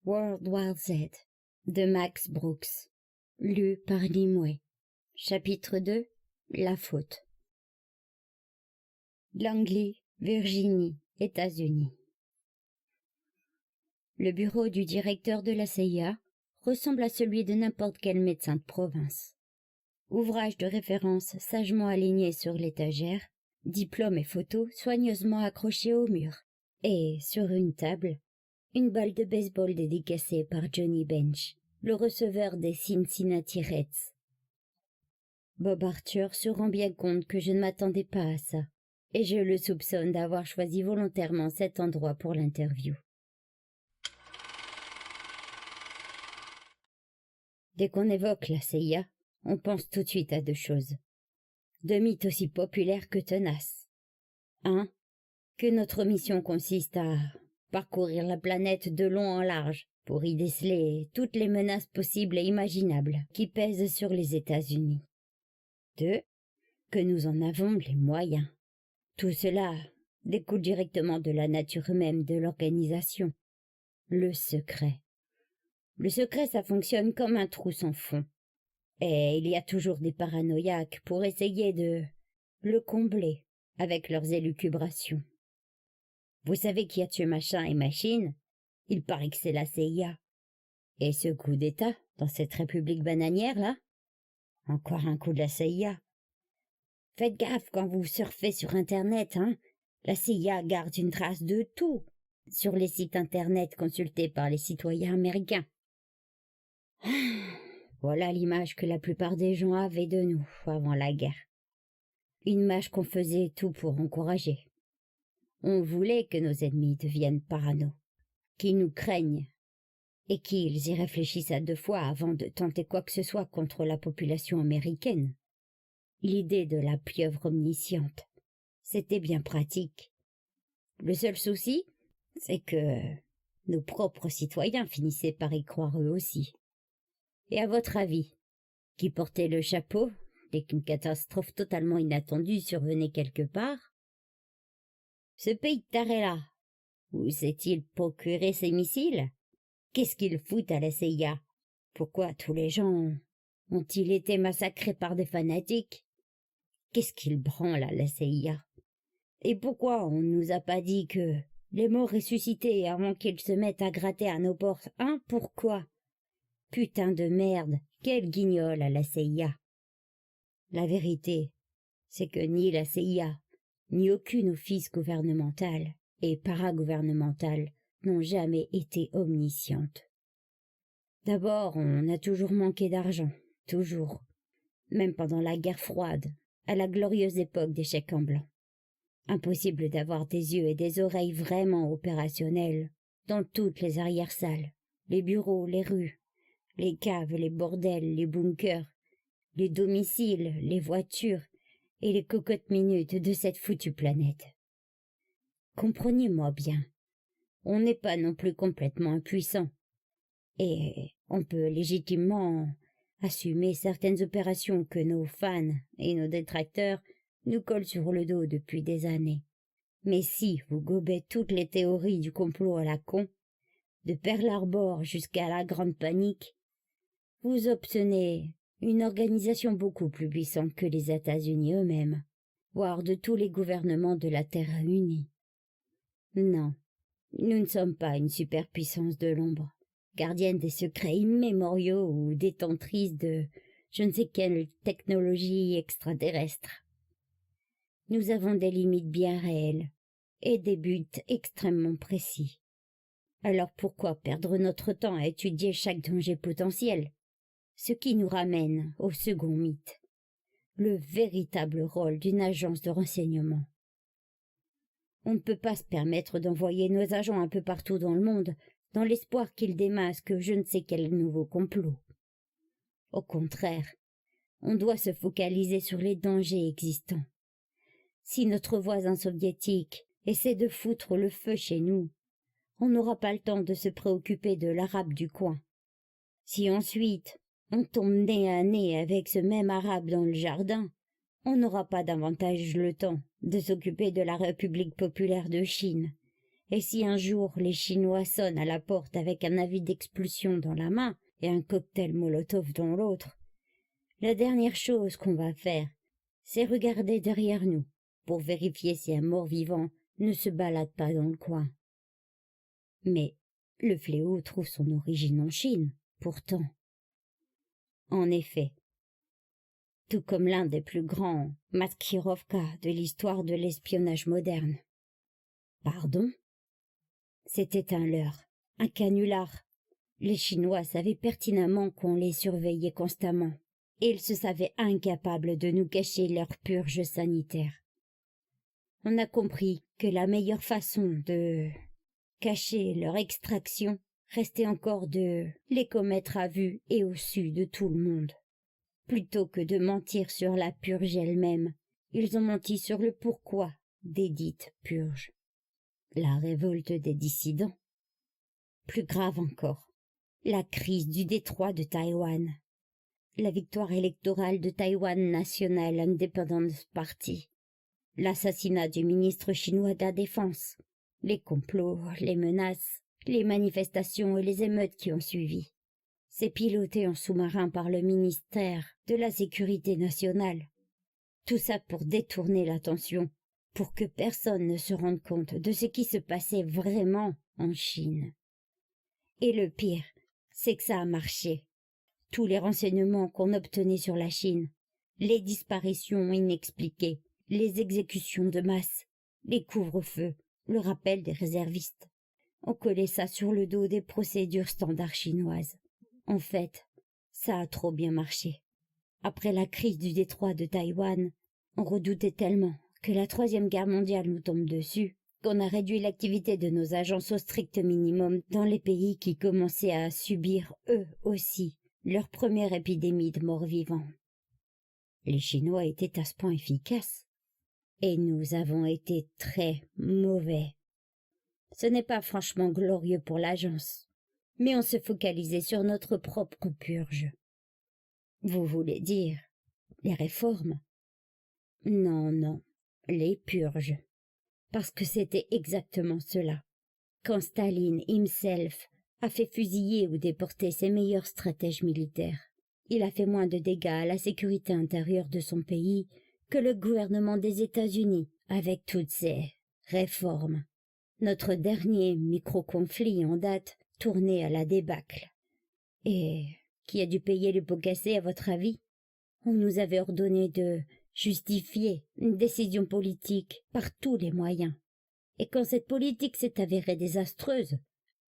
World War Z de Max Brooks. Lu par Nimue. Chapitre 2. La faute. Langley, Virginie, États-Unis. Le bureau du directeur de la CIA ressemble à celui de n'importe quel médecin de province. Ouvrage de référence sagement alignés sur l'étagère, diplômes et photos soigneusement accrochés au mur, et, sur une table, une balle de baseball dédicacée par Johnny Bench, le receveur des Cincinnati Reds. Bob Arthur se rend bien compte que je ne m'attendais pas à ça, et je le soupçonne d'avoir choisi volontairement cet endroit pour l'interview. Dès qu'on évoque la CIA, on pense tout de suite à deux choses. Deux mythes aussi populaires que tenaces. Un, que notre mission consiste à parcourir la planète de long en large pour y déceler toutes les menaces possibles et imaginables qui pèsent sur les États-Unis. Deux, que nous en avons les moyens. Tout cela découle directement de la nature même de l'organisation. Le secret. Le secret, ça fonctionne comme un trou sans fond. Et il y a toujours des paranoïaques pour essayer de le combler avec leurs élucubrations. Vous savez qui a tué machin et machine? Il paraît que c'est la CIA. Et ce coup d'État, dans cette république bananière-là? Encore un coup de la CIA. Faites gaffe quand vous surfez sur Internet, hein. La CIA garde une trace de tout sur les sites Internet consultés par les citoyens américains. Voilà l'image que la plupart des gens avaient de nous avant la guerre. Une image qu'on faisait tout pour encourager. On voulait que nos ennemis deviennent parano, qu'ils nous craignent, et qu'ils y réfléchissent à deux fois avant de tenter quoi que ce soit contre la population américaine. L'idée de la pieuvre omnisciente, c'était bien pratique. Le seul souci, c'est que nos propres citoyens finissaient par y croire eux aussi. Et à votre avis, qui portait le chapeau dès qu'une catastrophe totalement inattendue survenait quelque part? Ce pays de taré-là, où s'est-il procuré ces missiles? Qu'est-ce qu'ils foutent à la CIA? Pourquoi tous les gens ont-ils été massacrés par des fanatiques? Qu'est-ce qu'ils branlent à la CIA? Et pourquoi on ne nous a pas dit que les morts ressuscités avant qu'ils se mettent à gratter à nos portes, hein? Pourquoi? Putain de merde, quel guignol à la CIA! La vérité, c'est que ni la CIA, ni aucune office gouvernemental et paragouvernemental n'ont jamais été omniscientes. D'abord, on a toujours manqué d'argent, toujours, même pendant la guerre froide, à la glorieuse époque des chèques en blanc. Impossible d'avoir des yeux et des oreilles vraiment opérationnels dans toutes les arrière-salles, les bureaux, les rues, les caves, les bordels, les bunkers, les domiciles, les voitures et les cocottes minutes de cette foutue planète. Comprenez-moi bien, on n'est pas non plus complètement impuissant, et on peut légitimement assumer certaines opérations que nos fans et nos détracteurs nous collent sur le dos depuis des années. Mais si vous gobez toutes les théories du complot à la con, de Pearl Harbor jusqu'à la Grande Panique, vous obtenez une organisation beaucoup plus puissante que les États-Unis eux-mêmes, voire de tous les gouvernements de la Terre unie. Non, nous ne sommes pas une superpuissance de l'ombre, gardienne des secrets immémoriaux ou détentrice de je ne sais quelle technologie extraterrestre. Nous avons des limites bien réelles et des buts extrêmement précis. Alors pourquoi perdre notre temps à étudier chaque danger potentiel? Ce qui nous ramène au second mythe, le véritable rôle d'une agence de renseignement. On ne peut pas se permettre d'envoyer nos agents un peu partout dans le monde dans l'espoir qu'ils démasquent je ne sais quel nouveau complot. Au contraire, on doit se focaliser sur les dangers existants. Si notre voisin soviétique essaie de foutre le feu chez nous, on n'aura pas le temps de se préoccuper de l'arabe du coin. Si ensuite on tombe nez à nez avec ce même arabe dans le jardin, on n'aura pas davantage le temps de s'occuper de la République populaire de Chine Et si un jour les Chinois sonnent à la porte avec un avis d'expulsion dans la main et un cocktail Molotov dans l'autre, la dernière chose qu'on va faire, c'est regarder derrière nous pour vérifier si un mort-vivant ne se balade pas dans le coin. Mais le fléau trouve son origine en Chine, pourtant. En effet, tout comme l'un des plus grands Maskirovka de l'histoire de l'espionnage moderne. Pardon ? C'était un leurre, un canular. Les Chinois savaient pertinemment qu'on les surveillait constamment, et ils se savaient incapables de nous cacher leur purge sanitaire. On a compris que la meilleure façon de cacher leur extraction restait encore de les commettre à vue et au su de tout le monde. Plutôt que de mentir sur la purge elle-même, ils ont menti sur le pourquoi des dites purges. La révolte des dissidents. Plus grave encore, la crise du détroit de Taïwan. La victoire électorale de Taiwan National Independence Party. L'assassinat du ministre chinois de la Défense. Les complots, les menaces, les manifestations et les émeutes qui ont suivi. C'est piloté en sous-marin par le ministère de la Sécurité nationale. Tout ça pour détourner l'attention, pour que personne ne se rende compte de ce qui se passait vraiment en Chine. Et le pire, c'est que ça a marché. Tous les renseignements qu'on obtenait sur la Chine, les disparitions inexpliquées, les exécutions de masse, les couvre-feux, le rappel des réservistes, on collait ça sur le dos des procédures standards chinoises. En fait, ça a trop bien marché. Après la crise du détroit de Taïwan, on redoutait tellement que la Troisième Guerre mondiale nous tombe dessus qu'on a réduit l'activité de nos agences au strict minimum dans les pays qui commençaient à subir, eux aussi, leur première épidémie de morts-vivants. Les Chinois étaient à ce point efficaces, et nous avons été très mauvais. Ce n'est pas franchement glorieux pour l'agence, mais on se focalisait sur notre propre purge. Vous voulez dire les réformes? Non, les purges. Parce que c'était exactement cela. Quand Staline himself a fait fusiller ou déporter ses meilleurs stratèges militaires, il a fait moins de dégâts à la sécurité intérieure de son pays que le gouvernement des États-Unis avec toutes ses réformes. Notre dernier micro-conflit en date tournait à la débâcle. Et qui a dû payer le pot cassé, à votre avis? On nous avait ordonné de justifier une décision politique par tous les moyens. Et quand cette politique s'est avérée désastreuse,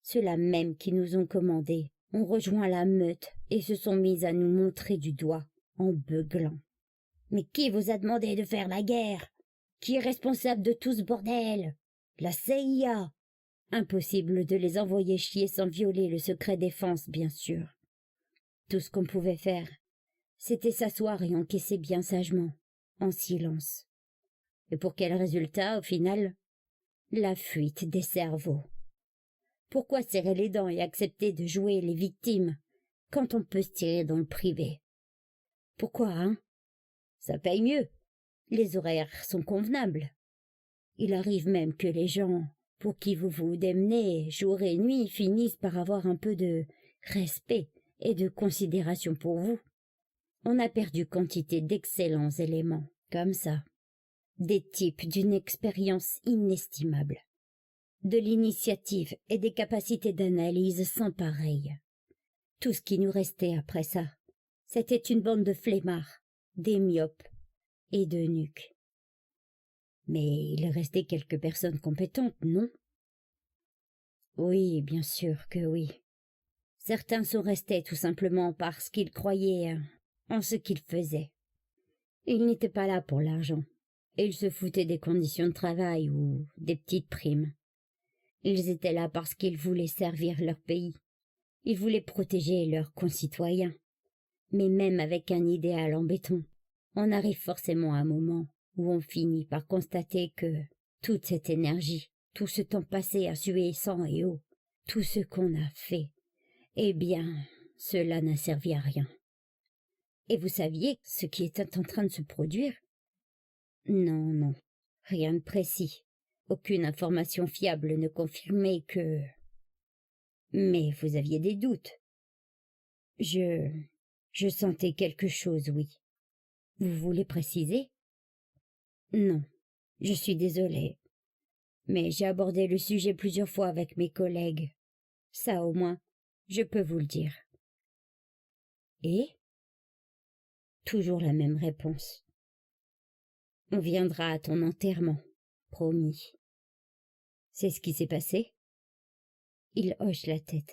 ceux-là même qui nous ont commandés ont rejoint la meute et se sont mis à nous montrer du doigt en beuglant. Mais qui vous a demandé de faire la guerre? Qui est responsable de tout ce bordel? La CIA. Impossible de les envoyer chier sans violer le secret défense, bien sûr. Tout ce qu'on pouvait faire, c'était s'asseoir et encaisser bien sagement, en silence. Et pour quel résultat, au final? La fuite des cerveaux. Pourquoi serrer les dents et accepter de jouer les victimes quand on peut se tirer dans le privé? Pourquoi, hein? Ça paye mieux. Les horaires sont convenables. Il arrive même que les gens pour qui vous vous démenez jour et nuit finissent par avoir un peu de respect et de considération pour vous. On a perdu quantité d'excellents éléments, comme ça. Des types d'une expérience inestimable, de l'initiative et des capacités d'analyse sans pareil. Tout ce qui nous restait après ça, c'était une bande de flemmards, des myopes et de nuques. Mais il restait quelques personnes compétentes, non? Oui, bien sûr que oui. Certains sont restés tout simplement parce qu'ils croyaient en ce qu'ils faisaient. Ils n'étaient pas là pour l'argent, et ils se foutaient des conditions de travail ou des petites primes. Ils étaient là parce qu'ils voulaient servir leur pays. Ils voulaient protéger leurs concitoyens. Mais même avec un idéal en béton, on arrive forcément à un moment où on finit par constater que toute cette énergie, tout ce temps passé à suer sang et eau, tout ce qu'on a fait, eh bien, cela n'a servi à rien. Et vous saviez ce qui était en train de se produire? Non, rien de précis. Aucune information fiable ne confirmait que... Mais vous aviez des doutes. Je sentais quelque chose, oui. Vous voulez préciser? Non, je suis désolée. Mais j'ai abordé le sujet plusieurs fois avec mes collègues. Ça, au moins, je peux vous le dire. Et? Toujours la même réponse. On viendra à ton enterrement, promis. C'est ce qui s'est passé? Il hoche la tête.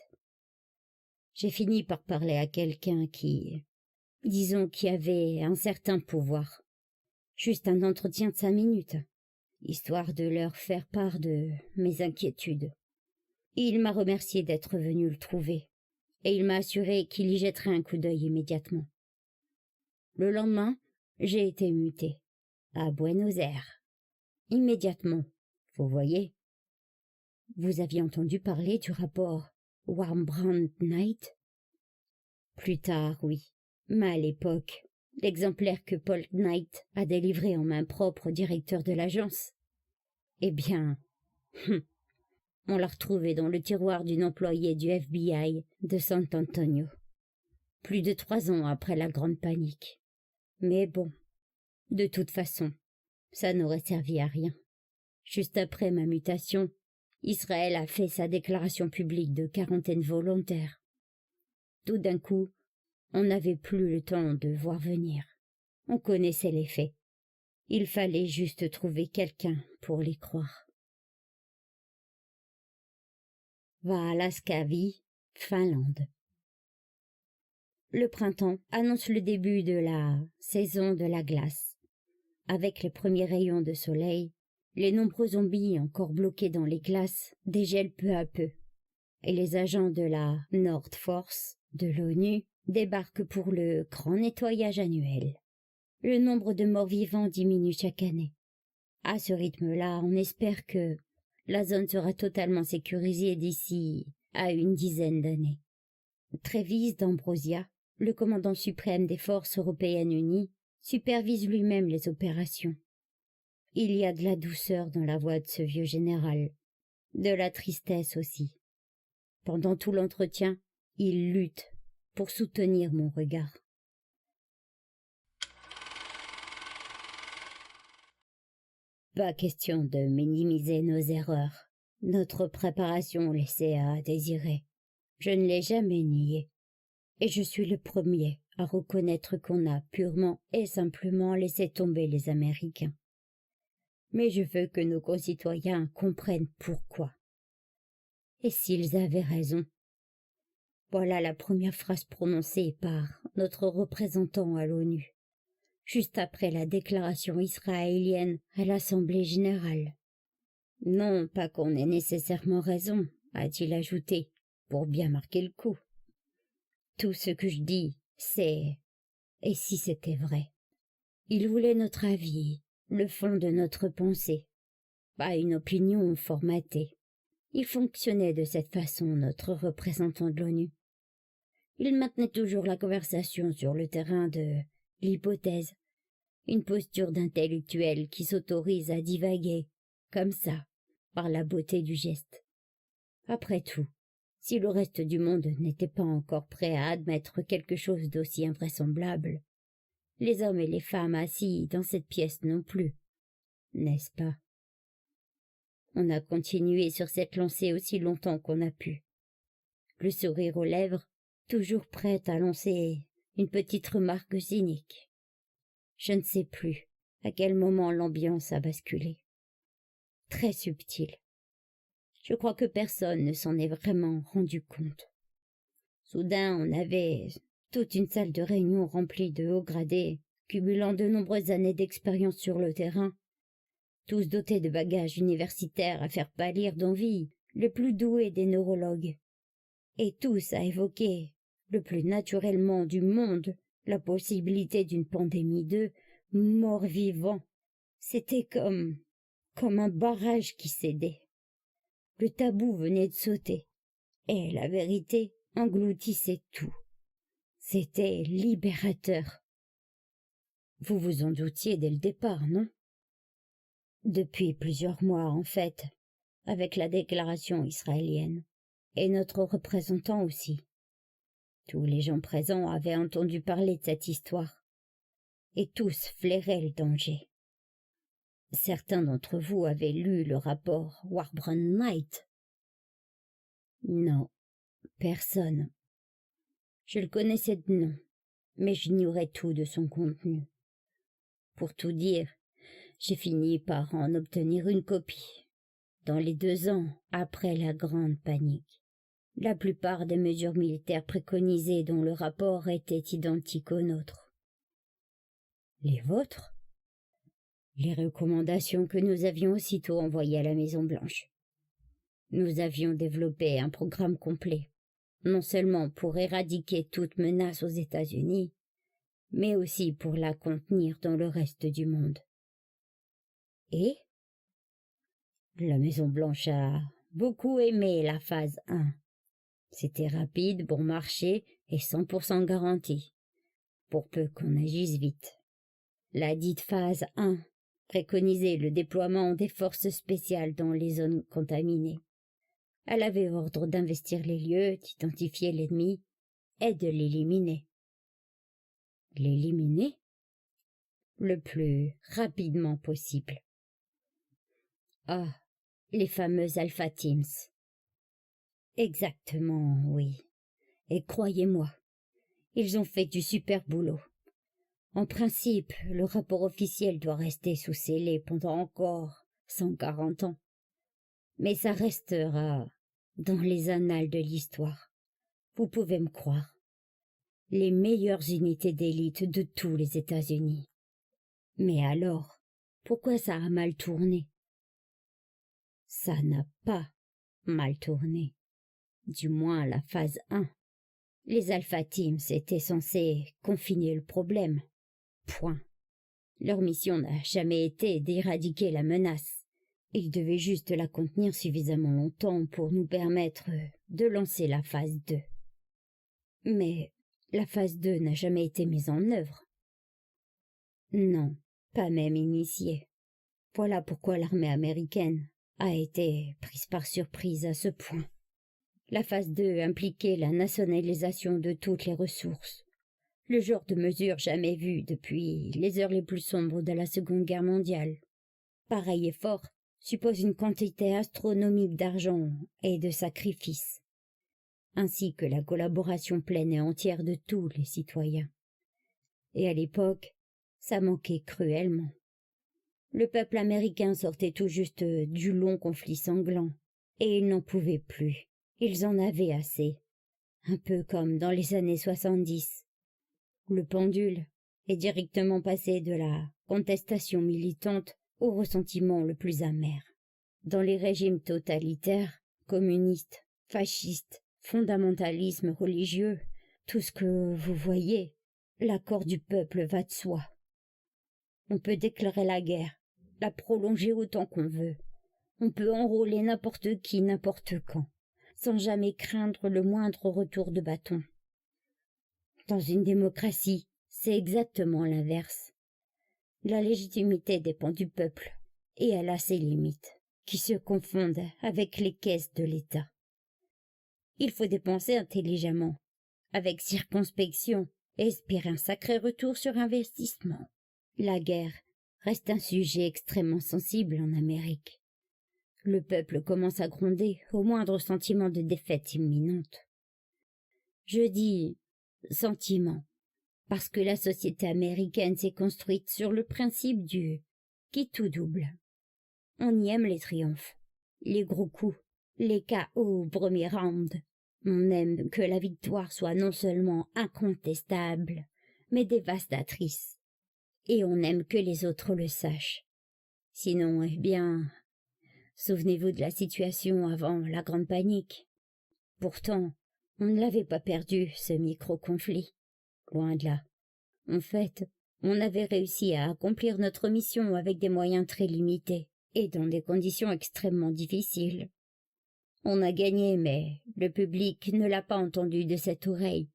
J'ai fini par parler à quelqu'un disons, qui avait un certain pouvoir. Juste un entretien de 5 minutes, histoire de leur faire part de mes inquiétudes. Il m'a remercié d'être venu le trouver, et il m'a assuré qu'il y jetterait un coup d'œil immédiatement. Le lendemain, j'ai été muté, à Buenos Aires. Immédiatement, vous voyez. Vous aviez entendu parler du rapport Warmbrand Knight? Plus tard, oui, mais à l'époque, l'exemplaire que Paul Knight a délivré en main propre au directeur de l'agence, eh bien, on l'a retrouvé dans le tiroir d'une employée du FBI de San Antonio, plus de 3 ans après la grande panique. Mais bon, de toute façon, ça n'aurait servi à rien. Juste après ma mutation, Israël a fait sa déclaration publique de quarantaine volontaire. Tout d'un coup, on n'avait plus le temps de voir venir. On connaissait les faits. Il fallait juste trouver quelqu'un pour les croire. Valaskavi, Finlande. Le printemps annonce le début de la saison de la glace. Avec les premiers rayons de soleil, les nombreux zombies encore bloqués dans les glaces dégèlent peu à peu, et les agents de la Nordforce de l'ONU débarquent pour le grand nettoyage annuel. Le nombre de morts vivants diminue chaque année. À ce rythme-là, on espère que la zone sera totalement sécurisée d'ici à une dizaine d'années. Travis d'Ambrosia, le commandant suprême des forces européennes unies, supervise lui-même les opérations. Il y a de la douceur dans la voix de ce vieux général, de la tristesse aussi. Pendant tout l'entretien, il lutte pour soutenir mon regard. Pas question de minimiser nos erreurs. Notre préparation laissait à désirer. Je ne l'ai jamais nié. Et je suis le premier à reconnaître qu'on a purement et simplement laissé tomber les Américains. Mais je veux que nos concitoyens comprennent pourquoi. Et s'ils avaient raison? Voilà la première phrase prononcée par notre représentant à l'ONU, juste après la déclaration israélienne à l'Assemblée générale. Non, pas qu'on ait nécessairement raison, a-t-il ajouté, pour bien marquer le coup. Tout ce que je dis, c'est « et si c'était vrai ?» Il voulait notre avis, le fond de notre pensée, pas une opinion formatée. Il fonctionnait de cette façon, notre représentant de l'ONU. Il maintenait toujours la conversation sur le terrain de l'hypothèse, une posture d'intellectuel qui s'autorise à divaguer, comme ça, par la beauté du geste. Après tout, si le reste du monde n'était pas encore prêt à admettre quelque chose d'aussi invraisemblable, les hommes et les femmes assis dans cette pièce non plus, n'est-ce pas? On a continué sur cette lancée aussi longtemps qu'on a pu. Le sourire aux lèvres, toujours prête à lancer une petite remarque cynique. Je ne sais plus à quel moment l'ambiance a basculé. Très subtil. Je crois que personne ne s'en est vraiment rendu compte. Soudain, on avait toute une salle de réunion remplie de hauts gradés, cumulant de nombreuses années d'expérience sur le terrain, tous dotés de bagages universitaires à faire pâlir d'envie les plus doués des neurologues, et tous à évoquer, le plus naturellement du monde, la possibilité d'une pandémie de morts-vivants. C'était comme un barrage qui cédait. Le tabou venait de sauter, et la vérité engloutissait tout. C'était libérateur. Vous vous en doutiez dès le départ, non? Depuis plusieurs mois, en fait, avec la déclaration israélienne, et notre représentant aussi. Tous les gens présents avaient entendu parler de cette histoire, et tous flairaient le danger. Certains d'entre vous avaient lu le rapport Warbrand Knight. Non, personne. Je le connaissais de nom, mais j'ignorais tout de son contenu. Pour tout dire, j'ai fini par en obtenir une copie, dans les 2 ans après la grande panique. La plupart des mesures militaires préconisées dans le rapport étaient identiques aux nôtres. Les vôtres? Les recommandations que nous avions aussitôt envoyées à la Maison-Blanche. Nous avions développé un programme complet, non seulement pour éradiquer toute menace aux États-Unis, mais aussi pour la contenir dans le reste du monde. Et la Maison-Blanche a beaucoup aimé la phase 1. C'était rapide, bon marché et 100% garanti, pour peu qu'on agisse vite. La dite phase 1 préconisait le déploiement des forces spéciales dans les zones contaminées. Elle avait ordre d'investir les lieux, d'identifier l'ennemi et de l'éliminer. L'éliminer? Le plus rapidement possible. Ah, les fameux Alpha Teams. Exactement, oui. Et croyez-moi, ils ont fait du super boulot. En principe, le rapport officiel doit rester sous scellé pendant encore 140 ans. Mais ça restera dans les annales de l'histoire. Vous pouvez me croire. Les meilleures unités d'élite de tous les États-Unis. Mais alors, pourquoi ça a mal tourné? Ça n'a pas mal tourné. Du moins la phase 1. Les Alpha Teams étaient censés confiner le problème. Point. Leur mission n'a jamais été d'éradiquer la menace. Ils devaient juste la contenir suffisamment longtemps pour nous permettre de lancer la phase 2. Mais la phase 2 n'a jamais été mise en œuvre. Non, pas même initiée. Voilà pourquoi l'armée américaine a été prise par surprise à ce point. La phase 2 impliquait la nationalisation de toutes les ressources. Le genre de mesure jamais vu depuis les heures les plus sombres de la Seconde Guerre mondiale. Pareil effort suppose une quantité astronomique d'argent et de sacrifices, ainsi que la collaboration pleine et entière de tous les citoyens. Et à l'époque, ça manquait cruellement. Le peuple américain sortait tout juste du long conflit sanglant, et ils n'en pouvaient plus. Ils en avaient assez, un peu comme dans les années 70. Le pendule est directement passé de la contestation militante au ressentiment le plus amer. Dans les régimes totalitaires, communistes, fascistes, fondamentalisme religieux, tout ce que vous voyez, l'accord du peuple va de soi. On peut déclarer la guerre, la prolonger autant qu'on veut. On peut enrôler n'importe qui, n'importe quand, sans jamais craindre le moindre retour de bâton. Dans une démocratie, c'est exactement l'inverse. La légitimité dépend du peuple, et elle a ses limites, qui se confondent avec les caisses de l'État. Il faut dépenser intelligemment, avec circonspection, et espérer un sacré retour sur investissement. La guerre reste un sujet extrêmement sensible en Amérique. Le peuple commence à gronder au moindre sentiment de défaite imminente. Je dis sentiment, parce que la société américaine s'est construite sur le principe du « qui tout double ». On y aime les triomphes, les gros coups, les KO au premier round. On aime que la victoire soit non seulement incontestable, mais dévastatrice. Et on aime que les autres le sachent. Sinon, eh bien, souvenez-vous de la situation avant la grande panique. Pourtant, on ne l'avait pas perdu, ce micro-conflit. Loin de là. En fait, on avait réussi à accomplir notre mission avec des moyens très limités et dans des conditions extrêmement difficiles. On a gagné, mais le public ne l'a pas entendu de cette oreille,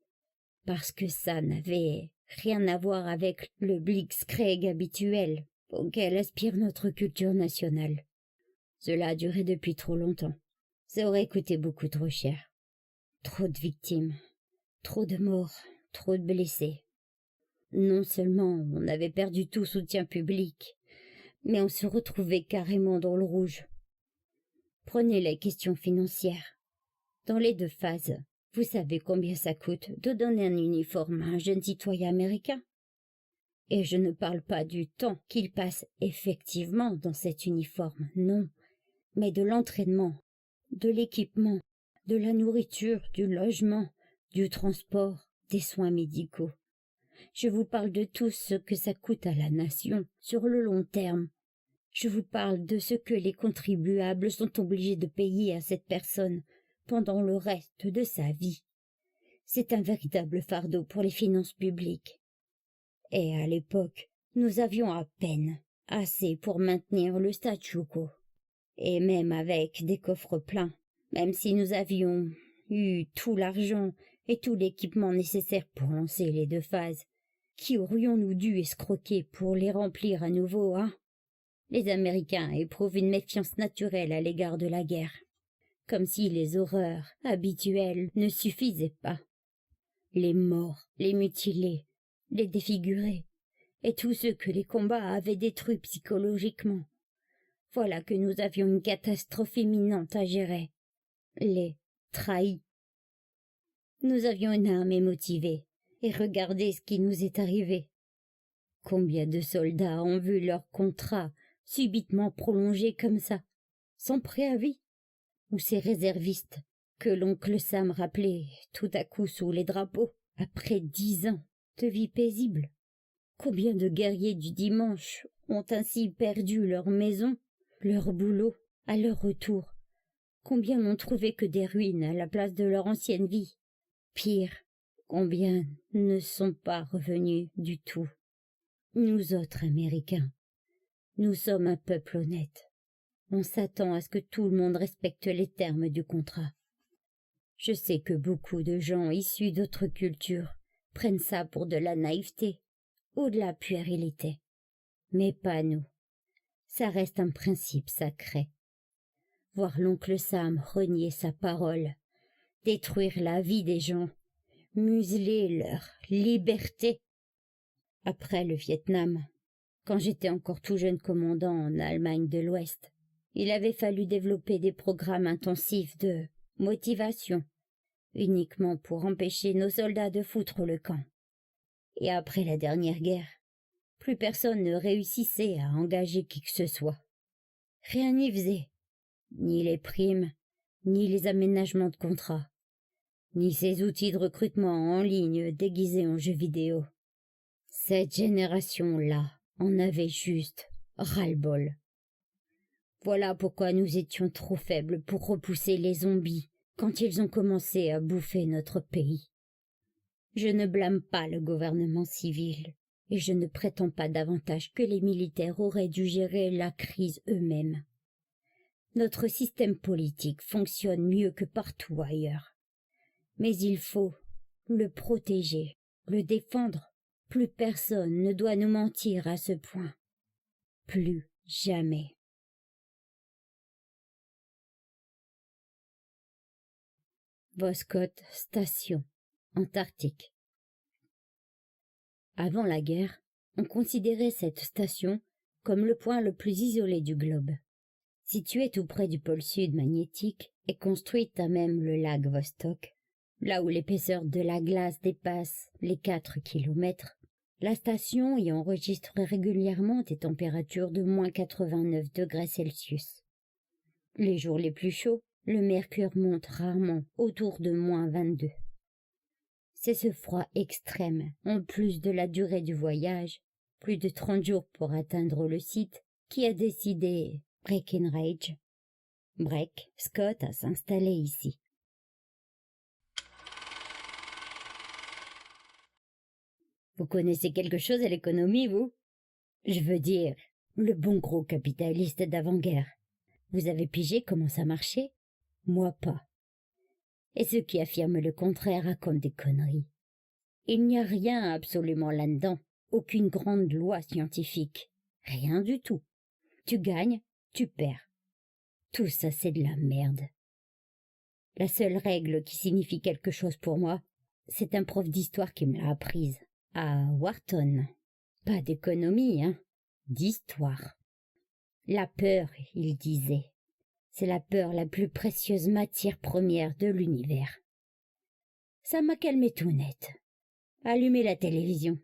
parce que ça n'avait rien à voir avec le blitzkrieg habituel, auquel aspire notre culture nationale. Cela a duré depuis trop longtemps. Ça aurait coûté beaucoup trop cher. Trop de victimes, trop de morts, trop de blessés. Non seulement on avait perdu tout soutien public, mais on se retrouvait carrément dans le rouge. Prenez les questions financières. Dans les 2 phases, vous savez combien ça coûte de donner un uniforme à un jeune citoyen américain? Et je ne parle pas du temps qu'il passe effectivement dans cet uniforme, non, mais de l'entraînement, de l'équipement, de la nourriture, du logement, du transport, des soins médicaux. Je vous parle de tout ce que ça coûte à la nation sur le long terme. Je vous parle de ce que les contribuables sont obligés de payer à cette personne pendant le reste de sa vie. C'est un véritable fardeau pour les finances publiques. Et à l'époque, nous avions à peine assez pour maintenir le statu quo. Et même avec des coffres pleins, même si nous avions eu tout l'argent et tout l'équipement nécessaire pour lancer les 2 phases, qui aurions-nous dû escroquer pour les remplir à nouveau, hein? Les Américains éprouvent une méfiance naturelle à l'égard de la guerre, comme si les horreurs habituelles ne suffisaient pas. Les morts, les mutilés, les défigurés, et tous ceux que les combats avaient détruits psychologiquement. Voilà que nous avions une catastrophe imminente à gérer. Les trahis. Nous avions une armée motivée, et regardez ce qui nous est arrivé. Combien de soldats ont vu leur contrat subitement prolongé comme ça, sans préavis? Ou ces réservistes que l'oncle Sam rappelait tout à coup sous les drapeaux, après 10 ans de vie paisible? Combien de guerriers du dimanche ont ainsi perdu leur maison, leur boulot, à leur retour? Combien n'ont trouvé que des ruines à la place de leur ancienne vie? Pire, combien ne sont pas revenus du tout? Nous autres Américains, nous sommes un peuple honnête. On s'attend à ce que tout le monde respecte les termes du contrat. Je sais que beaucoup de gens issus d'autres cultures prennent ça pour de la naïveté ou de la puérilité. Mais pas nous. Ça reste un principe sacré. Voir l'oncle Sam renier sa parole, détruire la vie des gens, museler leur liberté. Après le Vietnam, quand j'étais encore tout jeune commandant en Allemagne de l'Ouest, il avait fallu développer des programmes intensifs de motivation, uniquement pour empêcher nos soldats de foutre le camp. Et après la dernière guerre, plus personne ne réussissait à engager qui que ce soit. Rien n'y faisait, ni les primes, ni les aménagements de contrats, ni ces outils de recrutement en ligne déguisés en jeux vidéo. Cette génération-là en avait juste ras-le-bol. Voilà pourquoi nous étions trop faibles pour repousser les zombies quand ils ont commencé à bouffer notre pays. Je ne blâme pas le gouvernement civil, et je ne prétends pas davantage que les militaires auraient dû gérer la crise eux-mêmes. Notre système politique fonctionne mieux que partout ailleurs. Mais il faut le protéger, le défendre. Plus personne ne doit nous mentir à ce point. Plus jamais. Voskhod Station, Antarctique. Avant la guerre, on considérait cette station comme le point le plus isolé du globe. Située tout près du pôle sud magnétique et construite à même le lac Vostok, là où l'épaisseur de la glace dépasse les 4 kilomètres, la station y enregistre régulièrement des températures de moins 89 degrés Celsius. Les jours les plus chauds, le mercure monte rarement autour de moins 22. C'est ce froid extrême, en plus de la durée du voyage, plus de 30 jours pour atteindre le site, qui a décidé Breckenridge. Breck Scott à s'installer ici. Vous connaissez quelque chose à l'économie, vous? Je veux dire, le bon gros capitaliste d'avant-guerre. Vous avez pigé comment ça marchait? Moi pas. Et ceux qui affirment le contraire racontent des conneries. Il n'y a rien absolument là-dedans, aucune grande loi scientifique. Rien du tout. Tu gagnes, tu perds. Tout ça, c'est de la merde. La seule règle qui signifie quelque chose pour moi, c'est un prof d'histoire qui me l'a apprise. À Wharton. Pas d'économie, hein. D'histoire. La peur, il disait, c'est la peur la plus précieuse matière première de l'univers. Ça m'a calmé tout net. Allumez la télévision.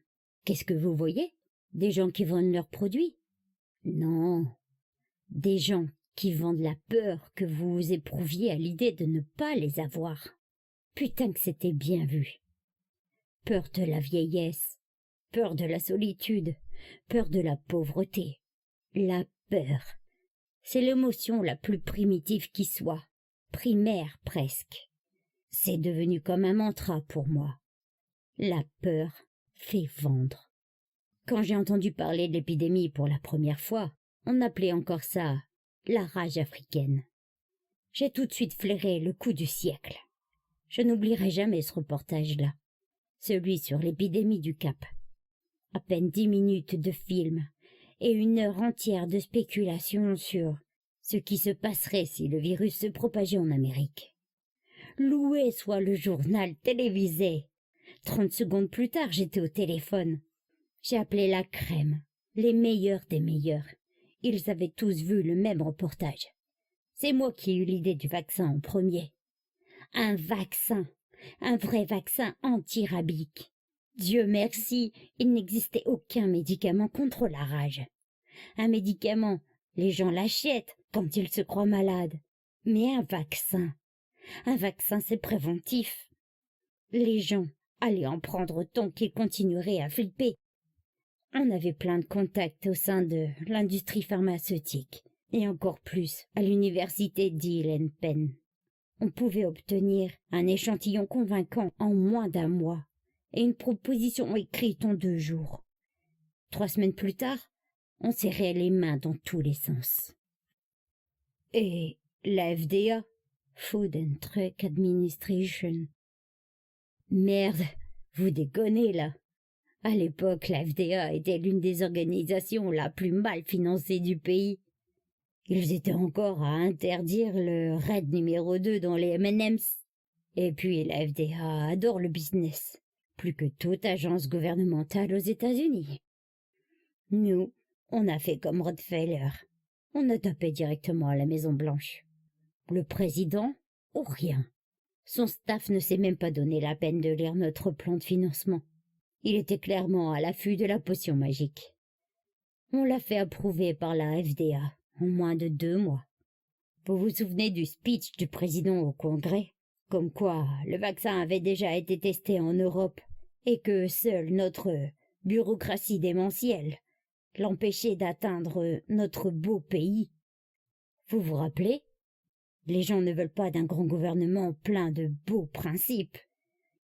Qu'est-ce que vous voyez? Des gens qui vendent leurs produits? Non, des gens qui vendent la peur que vous éprouviez à l'idée de ne pas les avoir. Putain que c'était bien vu. Peur de la vieillesse, peur de la solitude, peur de la pauvreté. La peur, c'est l'émotion la plus primitive qui soit, primaire presque. C'est devenu comme un mantra pour moi. La peur fait vendre. Quand j'ai entendu parler de l'épidémie pour la première fois, on appelait encore ça la rage africaine. J'ai tout de suite flairé le coup du siècle. Je n'oublierai jamais ce reportage-là, celui sur l'épidémie du Cap. À peine 10 minutes de film et 1 heure entière de spéculation sur ce qui se passerait si le virus se propageait en Amérique. Loué soit le journal télévisé. 30 secondes plus tard, j'étais au téléphone. J'ai appelé la crème, les meilleurs des meilleurs. Ils avaient tous vu le même reportage. C'est moi qui ai eu l'idée du vaccin en premier. Un vaccin, un vrai vaccin anti-rabique. Dieu merci, il n'existait aucun médicament contre la rage. Un médicament, les gens l'achètent quand ils se croient malades. Mais un vaccin c'est préventif. Les gens allaient en prendre tant qu'ils continueraient à flipper. On avait plein de contacts au sein de l'industrie pharmaceutique, et encore plus à l'université d'Hill Penn. On pouvait obtenir un échantillon convaincant en moins d'1 mois, et une proposition écrite en 2 jours. 3 semaines plus tard, on serrait les mains dans tous les sens. Et la FDA, Food and Drug Administration. Merde, vous déconnez là. À l'époque, la FDA était l'une des organisations la plus mal financées du pays. Ils étaient encore à interdire le raid numéro 2 dans les M&M's. Et puis la FDA adore le business, plus que toute agence gouvernementale aux États-Unis. Nous, on a fait comme Rockefeller. On a tapé directement à la Maison-Blanche. Le président, ou rien. Son staff ne s'est même pas donné la peine de lire notre plan de financement. Il était clairement à l'affût de la potion magique. On l'a fait approuver par la FDA en moins de 2 mois. Vous vous souvenez du speech du président au Congrès? Comme quoi le vaccin avait déjà été testé en Europe et que seule notre bureaucratie démentielle l'empêchait d'atteindre notre beau pays. Vous vous rappelez? Les gens ne veulent pas d'un grand gouvernement plein de beaux principes.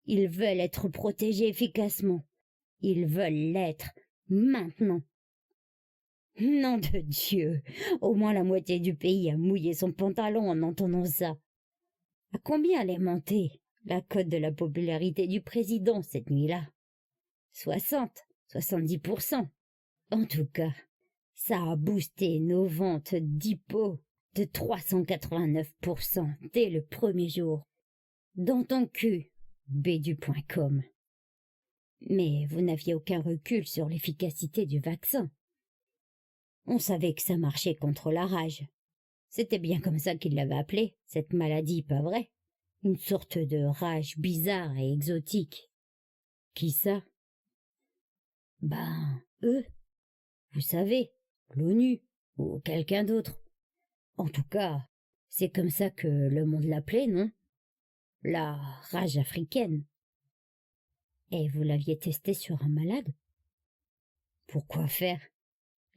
Ils veulent être protégés efficacement. Ils veulent l'être maintenant. Nom de Dieu, au moins la moitié du pays a mouillé son pantalon en entendant ça. À combien allait monter la cote de la popularité du président cette nuit-là? 70%. En tout cas, ça a boosté nos ventes d'hippo de 389% dès le premier jour. Dans ton cul, bédu.com. Mais vous n'aviez aucun recul sur l'efficacité du vaccin. On savait que ça marchait contre la rage. C'était bien comme ça qu'ils l'avaient appelé, cette maladie, pas vrai? Une sorte de rage bizarre et exotique. Qui ça? Ben, eux. Vous savez, l'ONU, ou quelqu'un d'autre. En tout cas, c'est comme ça que le monde l'appelait, non? La rage africaine. Et vous l'aviez testé sur un malade? Pourquoi faire?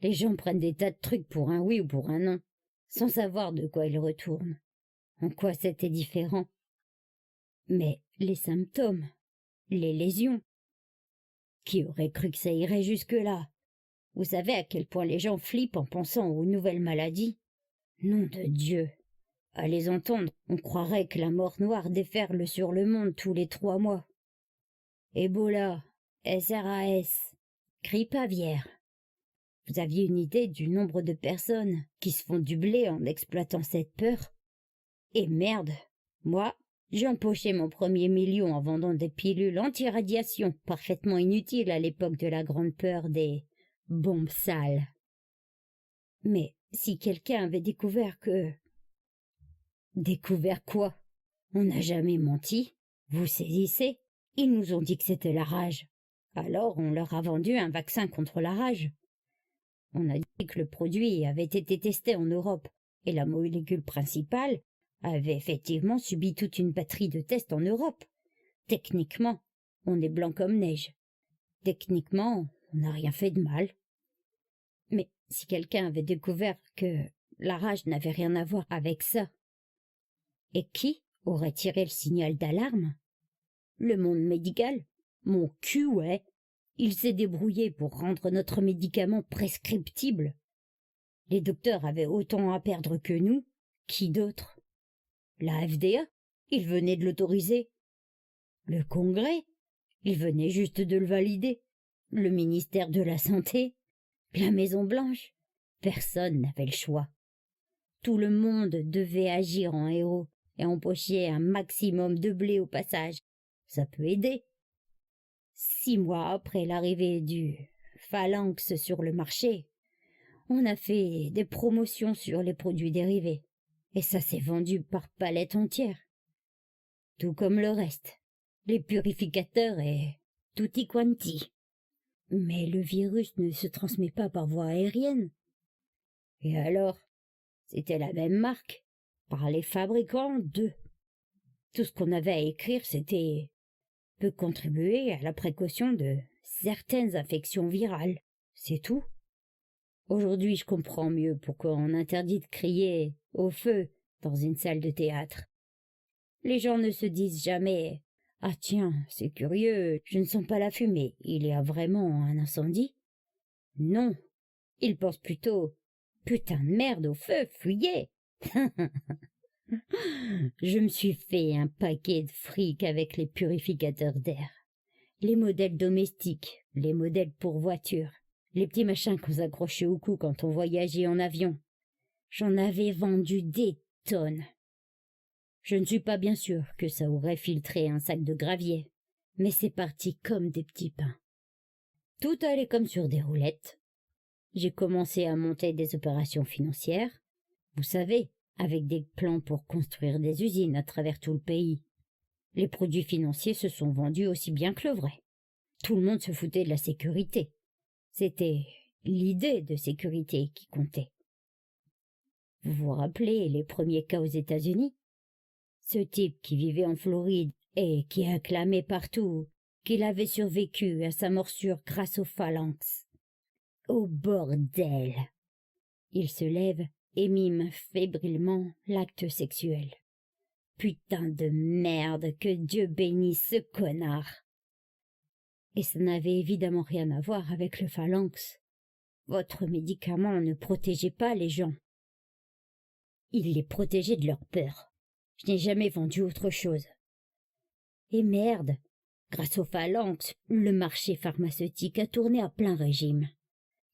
Les gens prennent des tas de trucs pour un oui ou pour un non, sans savoir de quoi ils retournent. En quoi c'était différent? Mais les symptômes, les lésions. Qui aurait cru que ça irait jusque-là? Vous savez à quel point les gens flippent en pensant aux nouvelles maladies? Nom de Dieu! À les entendre, on croirait que la mort noire déferle sur le monde tous les 3 mois. Ebola, SRAS, grippe aviaire. Vous aviez une idée du nombre de personnes qui se font du blé en exploitant cette peur? Et merde, moi, j'ai empoché mon premier million en vendant des pilules anti-radiation parfaitement inutiles à l'époque de la grande peur des bombes sales. Mais si quelqu'un avait découvert que... Découvert quoi? On n'a jamais menti. Vous saisissez? Ils nous ont dit que c'était la rage. Alors on leur a vendu un vaccin contre la rage. On a dit que le produit avait été testé en Europe et la molécule principale avait effectivement subi toute une batterie de tests en Europe. Techniquement, on est blanc comme neige. Techniquement, on n'a rien fait de mal. Mais si quelqu'un avait découvert que la rage n'avait rien à voir avec ça, et qui aurait tiré le signal d'alarme? Le monde médical? Mon cul, ouais. Il s'est débrouillé pour rendre notre médicament prescriptible. Les docteurs avaient autant à perdre que nous. Qui d'autre? La FDA? Ils venaient de l'autoriser. Le Congrès? Ils venaient juste de le valider. Le ministère de la Santé? La Maison-Blanche? Personne n'avait le choix. Tout le monde devait agir en héros et empocher un maximum de blé au passage. Ça peut aider. 6 mois après l'arrivée du phalanx sur le marché, on a fait des promotions sur les produits dérivés. Et ça s'est vendu par palettes entières. Tout comme le reste. Les purificateurs et tutti quanti. Mais le virus ne se transmet pas par voie aérienne. Et alors, c'était la même marque, par les fabricants d'eux. Tout ce qu'on avait à écrire, c'était « peut contribuer à la précaution de certaines infections virales ». C'est tout. Aujourd'hui, je comprends mieux pourquoi on interdit de crier au feu dans une salle de théâtre. Les gens ne se disent jamais « Ah tiens, c'est curieux, je ne sens pas la fumée, il y a vraiment un incendie ?» Non, ils pensent plutôt « Putain de merde au feu, fuyez !» Je me suis fait un paquet de fric avec les purificateurs d'air, les modèles domestiques, les modèles pour voiture, les petits machins qu'on s'accrochait au cou quand on voyageait en avion. J'en avais vendu des tonnes. Je ne suis pas bien sûr que ça aurait filtré un sac de gravier, mais c'est parti comme des petits pains. Tout allait comme sur des roulettes. J'ai commencé à monter des opérations financières, vous savez, avec des plans pour construire des usines à travers tout le pays. Les produits financiers se sont vendus aussi bien que le vrai. Tout le monde se foutait de la sécurité. C'était l'idée de sécurité qui comptait. Vous vous rappelez les premiers cas aux États-Unis? Ce type qui vivait en Floride et qui acclamait partout qu'il avait survécu à sa morsure grâce au phalanx. Oh bordel! Il se lève et mime fébrilement l'acte sexuel. Putain de merde, que Dieu bénisse ce connard! Et ça n'avait évidemment rien à voir avec le phalanx. Votre médicament ne protégeait pas les gens. Il les protégeait de leur peur. Je n'ai jamais vendu autre chose. Et merde, grâce au phalanx, le marché pharmaceutique a tourné à plein régime.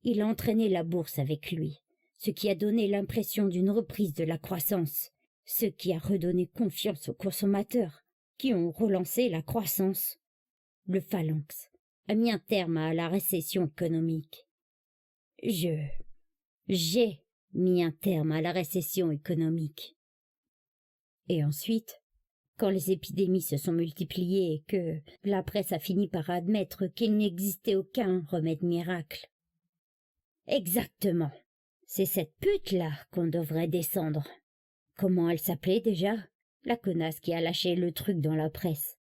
Il a entraîné la bourse avec lui, ce qui a donné l'impression d'une reprise de la croissance, ce qui a redonné confiance aux consommateurs, qui ont relancé la croissance. Le phalanx a mis un terme à la récession économique. J'ai mis un terme à la récession économique. Et ensuite, quand les épidémies se sont multipliées et que la presse a fini par admettre qu'il n'existait aucun remède miracle. Exactement. C'est cette pute-là qu'on devrait descendre. Comment elle s'appelait déjà? La connasse qui a lâché le truc dans la presse.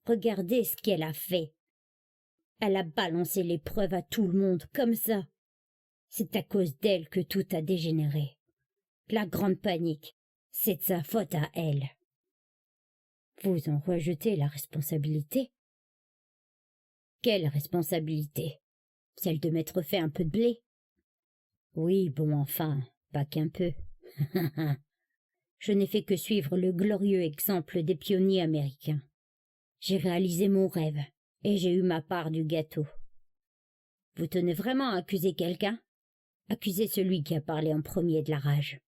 Regardez ce qu'elle a fait. Elle a balancé les preuves à tout le monde, comme ça. C'est à cause d'elle que tout a dégénéré. La grande panique, c'est de sa faute à elle. Vous en rejetez la responsabilité? Quelle responsabilité? Celle de m'être fait un peu de blé? Oui, bon, enfin, pas qu'un peu. Je n'ai fait que suivre le glorieux exemple des pionniers américains. J'ai réalisé mon rêve, et j'ai eu ma part du gâteau. Vous tenez vraiment à accuser quelqu'un? Accusez celui qui a parlé en premier de la rage.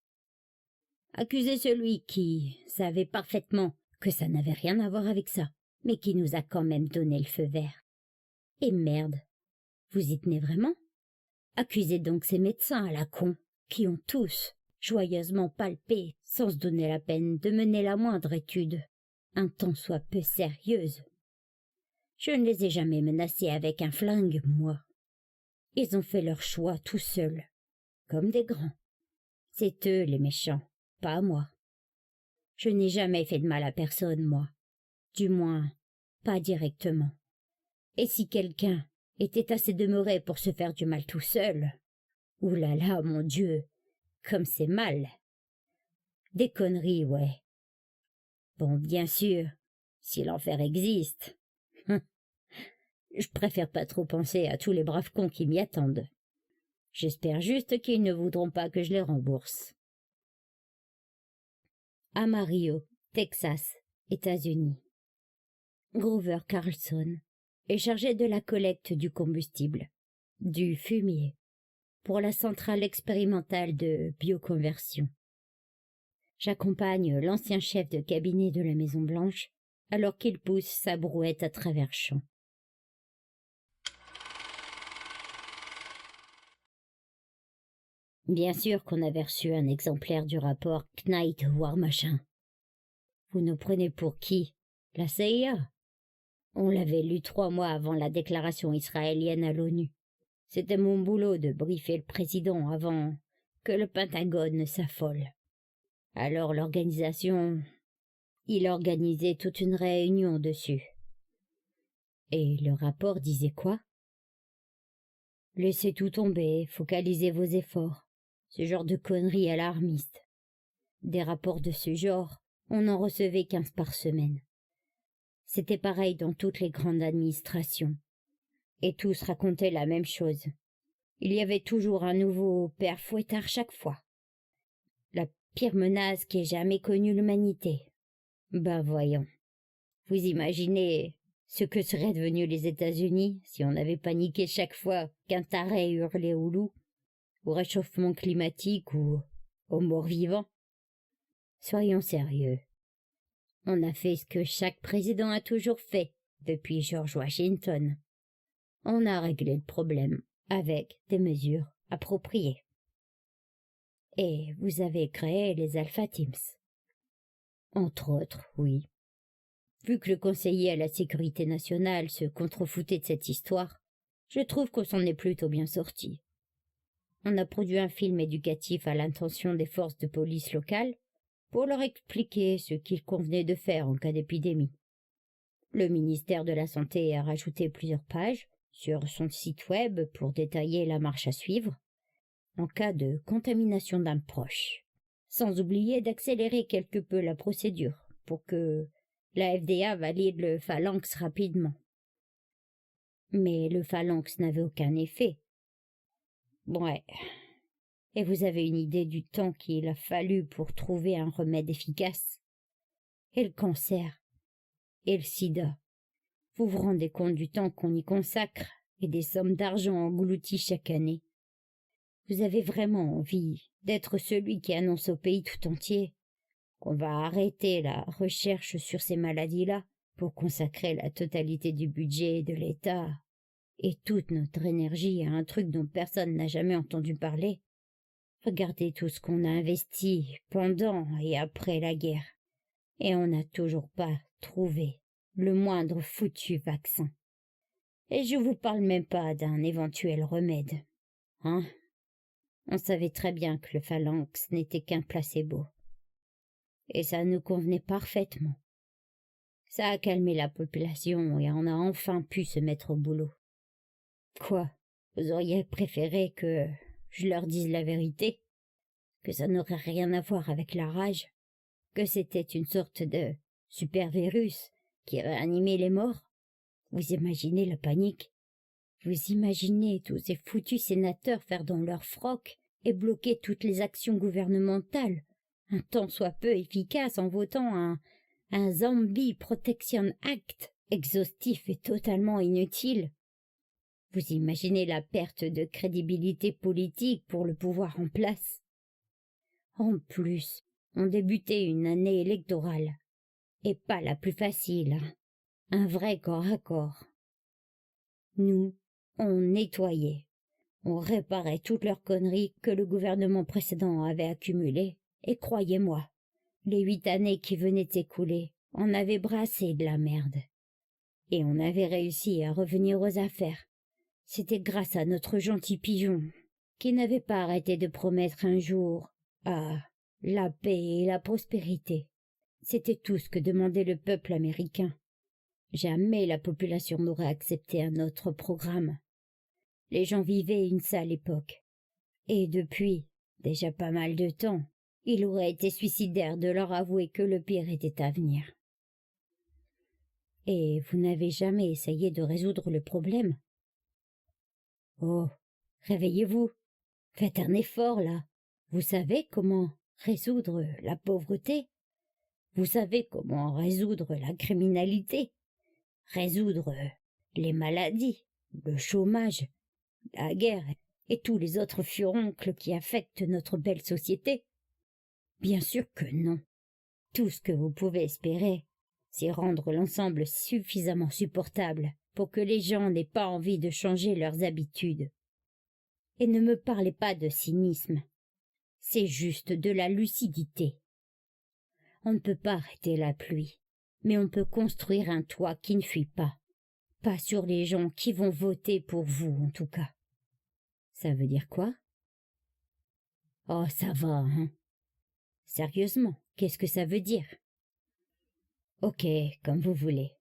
Accusez celui qui savait parfaitement que ça n'avait rien à voir avec ça, mais qui nous a quand même donné le feu vert. Et merde, vous y tenez vraiment? Accusez donc ces médecins à la con, qui ont tous joyeusement palpé, sans se donner la peine de mener la moindre étude, un tant soit peu sérieuse. Je ne les ai jamais menacés avec un flingue, moi. Ils ont fait leur choix tout seuls, comme des grands. C'est eux les méchants, pas moi. Je n'ai jamais fait de mal à personne, moi. Du moins, pas directement. Et si quelqu'un était assez demeuré pour se faire du mal tout seul, oulala, mon Dieu, comme c'est mal. Des conneries, ouais. Bon, bien sûr, si l'enfer existe. Je préfère pas trop penser à tous les braves cons qui m'y attendent. J'espère juste qu'ils ne voudront pas que je les rembourse. Amarillo, Texas, États-Unis. Grover Carlson est chargé de la collecte du combustible, du fumier, pour la centrale expérimentale de bioconversion. J'accompagne l'ancien chef de cabinet de la Maison-Blanche alors qu'il pousse sa brouette à travers champs. Bien sûr qu'on avait reçu un exemplaire du rapport Knight War Machin. Vous nous prenez pour qui? La CIA? On l'avait lu 3 mois avant la déclaration israélienne à l'ONU. C'était mon boulot de briefer le président avant que le Pentagone ne s'affole. Alors l'organisation... Il organisait toute une réunion dessus. Et le rapport disait quoi? Laissez tout tomber, focalisez vos efforts. Ce genre de conneries alarmistes. Des rapports de ce genre, on n'en recevait qu'15 par semaine. C'était pareil dans toutes les grandes administrations. Et tous racontaient la même chose. Il y avait toujours un nouveau père Fouettard chaque fois. La pire menace qu'ait jamais connue l'humanité. Ben voyons. Vous imaginez ce que seraient devenus les États-Unis si on avait paniqué chaque fois qu'un taré hurlait au loup, au réchauffement climatique ou aux morts vivants? Soyons sérieux. On a fait ce que chaque président a toujours fait depuis George Washington. On a réglé le problème avec des mesures appropriées. Et vous avez créé les Alpha Teams. Entre autres, oui. Vu que le conseiller à la sécurité nationale se contrefoutait de cette histoire, je trouve qu'on s'en est plutôt bien sorti. On a produit un film éducatif à l'intention des forces de police locales pour leur expliquer ce qu'il convenait de faire en cas d'épidémie. Le ministère de la Santé a rajouté plusieurs pages sur son site web pour détailler la marche à suivre en cas de contamination d'un proche, sans oublier d'accélérer quelque peu la procédure pour que la FDA valide le phalanx rapidement. Mais le phalanx n'avait aucun effet. Ouais. Et vous avez une idée du temps qu'il a fallu pour trouver un remède efficace? Et le cancer? Et le sida? Vous vous rendez compte du temps qu'on y consacre et des sommes d'argent englouties chaque année? Vous avez vraiment envie d'être celui qui annonce au pays tout entier qu'on va arrêter la recherche sur ces maladies-là pour consacrer la totalité du budget de l'État et toute notre énergie à un truc dont personne n'a jamais entendu parler? Regardez tout ce qu'on a investi pendant et après la guerre, et on n'a toujours pas trouvé le moindre foutu vaccin. Et je vous parle même pas d'un éventuel remède, hein? On savait très bien que le phalanx n'était qu'un placebo. Et ça nous convenait parfaitement. Ça a calmé la population et on a enfin pu se mettre au boulot. Quoi, vous auriez préféré que je leur dise la vérité? Que ça n'aurait rien à voir avec la rage? Que c'était une sorte de super-virus qui avait animé les morts? Vous imaginez la panique? Vous imaginez tous ces foutus sénateurs faire dans leur froc et bloquer toutes les actions gouvernementales, un tant soit peu efficace en votant un Zombie Protection Act exhaustif et totalement inutile? Vous imaginez la perte de crédibilité politique pour le pouvoir en place. En plus, on débutait une année électorale, et pas la plus facile, hein. Un vrai corps à corps. Nous, on nettoyait, on réparait toutes leurs conneries que le gouvernement précédent avait accumulées, et croyez-moi, les 8 années qui venaient de s'écouler en avaient brassé de la merde. Et on avait réussi à revenir aux affaires. C'était grâce à notre gentil pigeon, qui n'avait pas arrêté de promettre un jour, la paix et la prospérité. C'était tout ce que demandait le peuple américain. Jamais la population n'aurait accepté un autre programme. Les gens vivaient une sale époque. Et depuis, déjà pas mal de temps, il aurait été suicidaire de leur avouer que le pire était à venir. Et vous n'avez jamais essayé de résoudre le problème? Oh, réveillez-vous. Faites un effort, là. Vous savez comment résoudre la pauvreté? Vous savez comment résoudre la criminalité? Résoudre les maladies, le chômage, la guerre et tous les autres furoncles qui affectent notre belle société? Bien sûr que non. Tout ce que vous pouvez espérer, c'est rendre l'ensemble suffisamment supportable pour que les gens n'aient pas envie de changer leurs habitudes. Et ne me parlez pas de cynisme. C'est juste de la lucidité. On ne peut pas arrêter la pluie, mais on peut construire un toit qui ne fuit pas. Pas sur les gens qui vont voter pour vous, en tout cas. Ça veut dire quoi? Oh, ça va, hein? Sérieusement, qu'est-ce que ça veut dire? Ok, comme vous voulez.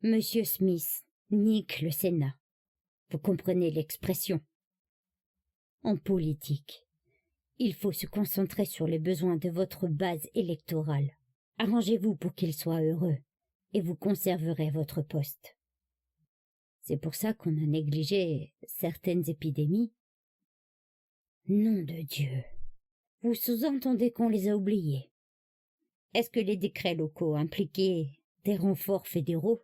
Monsieur Smith nique le Sénat. Vous comprenez l'expression? En politique, il faut se concentrer sur les besoins de votre base électorale. Arrangez-vous pour qu'ils soient heureux, et vous conserverez votre poste. C'est pour ça qu'on a négligé certaines épidémies. Nom de Dieu! Vous sous-entendez qu'on les a oubliés? Est-ce que les décrets locaux impliquaient des renforts fédéraux?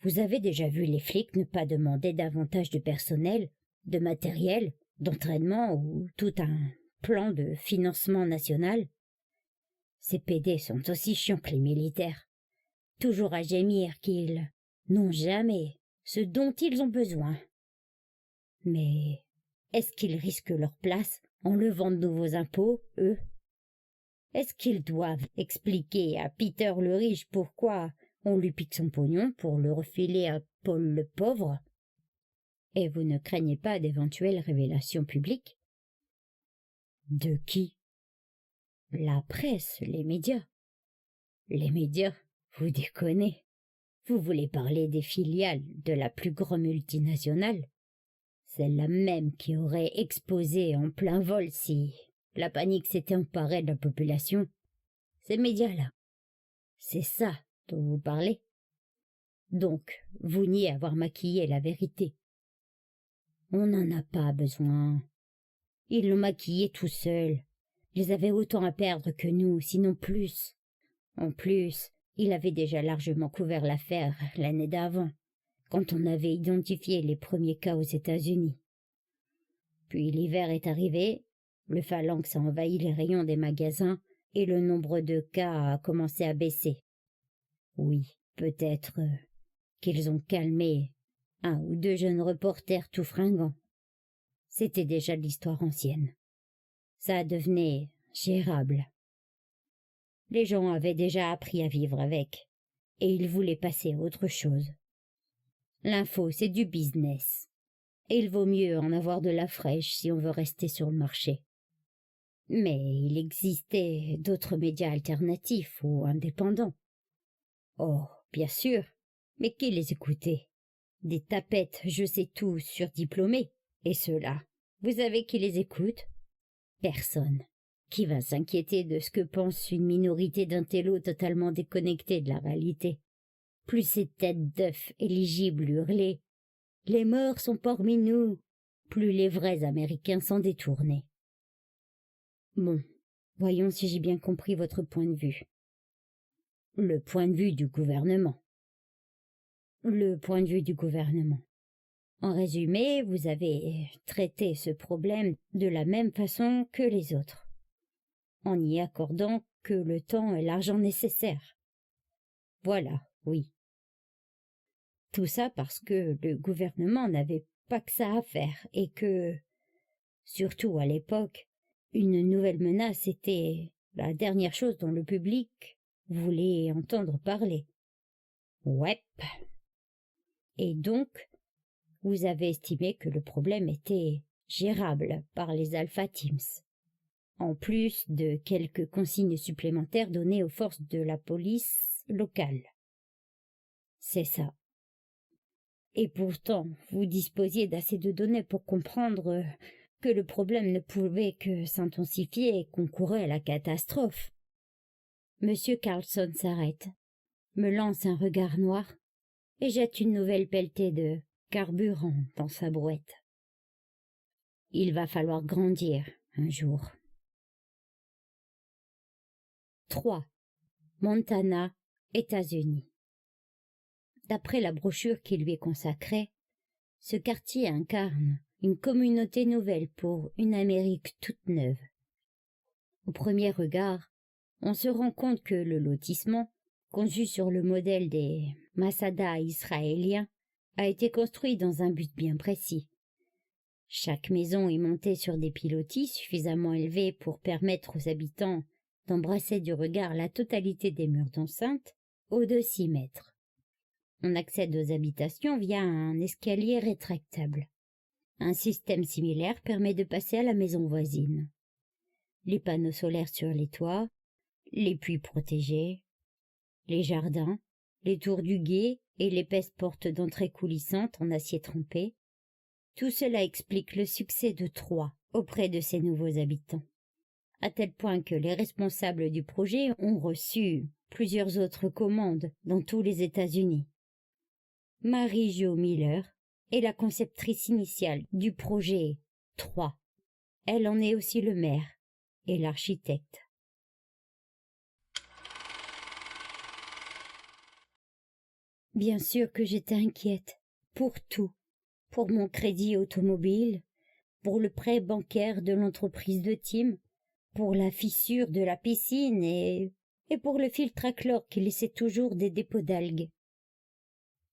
Vous avez déjà vu les flics ne pas demander davantage de personnel, de matériel, d'entraînement ou tout un plan de financement national? Ces PD sont aussi chiants que les militaires, toujours à gémir qu'ils n'ont jamais ce dont ils ont besoin. Mais est-ce qu'ils risquent leur place en levant de nouveaux impôts, eux? Est-ce qu'ils doivent expliquer à Peter le riche pourquoi on lui pique son pognon pour le refiler à Paul le pauvre? Et vous ne craignez pas d'éventuelles révélations publiques? De qui? La presse, les médias. Les médias, vous déconnez. Vous voulez parler des filiales de la plus grande multinationale? Celle-là même qui aurait explosé en plein vol si la panique s'était emparée de la population. Ces médias-là. C'est ça dont vous parlez. Donc, vous niez avoir maquillé la vérité. On n'en a pas besoin. Ils l'ont maquillé tout seuls. Ils avaient autant à perdre que nous, sinon plus. En plus, il avait déjà largement couvert l'affaire l'année d'avant, quand on avait identifié les premiers cas aux États-Unis. Puis l'hiver est arrivé, le phalanx a envahi les rayons des magasins et le nombre de cas a commencé à baisser. Oui, peut-être qu'ils ont calmé un ou deux jeunes reporters tout fringants. C'était déjà de l'histoire ancienne. Ça devenait gérable. Les gens avaient déjà appris à vivre avec, et ils voulaient passer à autre chose. L'info, c'est du business, et il vaut mieux en avoir de la fraîche si on veut rester sur le marché. Mais il existait d'autres médias alternatifs ou indépendants. Oh, bien sûr, mais qui les écoutait? Des tapettes je sais tout surdiplômés, et ceux-là, vous savez qui les écoute? Personne. Qui va s'inquiéter de ce que pense une minorité d'intellos totalement déconnectés de la réalité? Plus ces têtes d'œufs éligibles hurlaient « Les morts sont parmi nous », plus les vrais Américains s'en détournaient. Bon, voyons si j'ai bien compris votre point de vue. Le point de vue du gouvernement. Le point de vue du gouvernement. En résumé, vous avez traité ce problème de la même façon que les autres, en y accordant que le temps et l'argent nécessaires. Voilà, oui. Tout ça parce que le gouvernement n'avait pas que ça à faire et que, surtout à l'époque, une nouvelle menace était la dernière chose dont le public voulait entendre parler. Ouais. Et donc, vous avez estimé que le problème était gérable par les Alpha Teams, en plus de quelques consignes supplémentaires données aux forces de la police locale. C'est ça. Et pourtant, vous disposiez d'assez de données pour comprendre que le problème ne pouvait que s'intensifier et concourir à la catastrophe. Monsieur Carlson s'arrête, me lance un regard noir et jette une nouvelle pelletée de carburant dans sa brouette. Il va falloir grandir un jour. 3. Montana, États-Unis. D'après la brochure qui lui est consacrée, ce quartier incarne une communauté nouvelle pour une Amérique toute neuve. Au premier regard, on se rend compte que le lotissement, conçu sur le modèle des Masada israéliens, a été construit dans un but bien précis. Chaque maison est montée sur des pilotis suffisamment élevés pour permettre aux habitants d'embrasser du regard la totalité des murs d'enceinte, hauts de 6 mètres. On accède aux habitations via un escalier rétractable. Un système similaire permet de passer à la maison voisine. Les panneaux solaires sur les toits, les puits protégés, les jardins, les tours du gué et l'épaisse porte d'entrée coulissante en acier trempé, tout cela explique le succès de Troy auprès de ses nouveaux habitants, à tel point que les responsables du projet ont reçu plusieurs autres commandes dans tous les États-Unis. Mary Jo Miller est la conceptrice initiale du projet 3. Elle en est aussi le maire et l'architecte. Bien sûr que j'étais inquiète, pour tout, pour mon crédit automobile, pour le prêt bancaire de l'entreprise de Tim, pour la fissure de la piscine et pour le filtre à chlore qui laissait toujours des dépôts d'algues.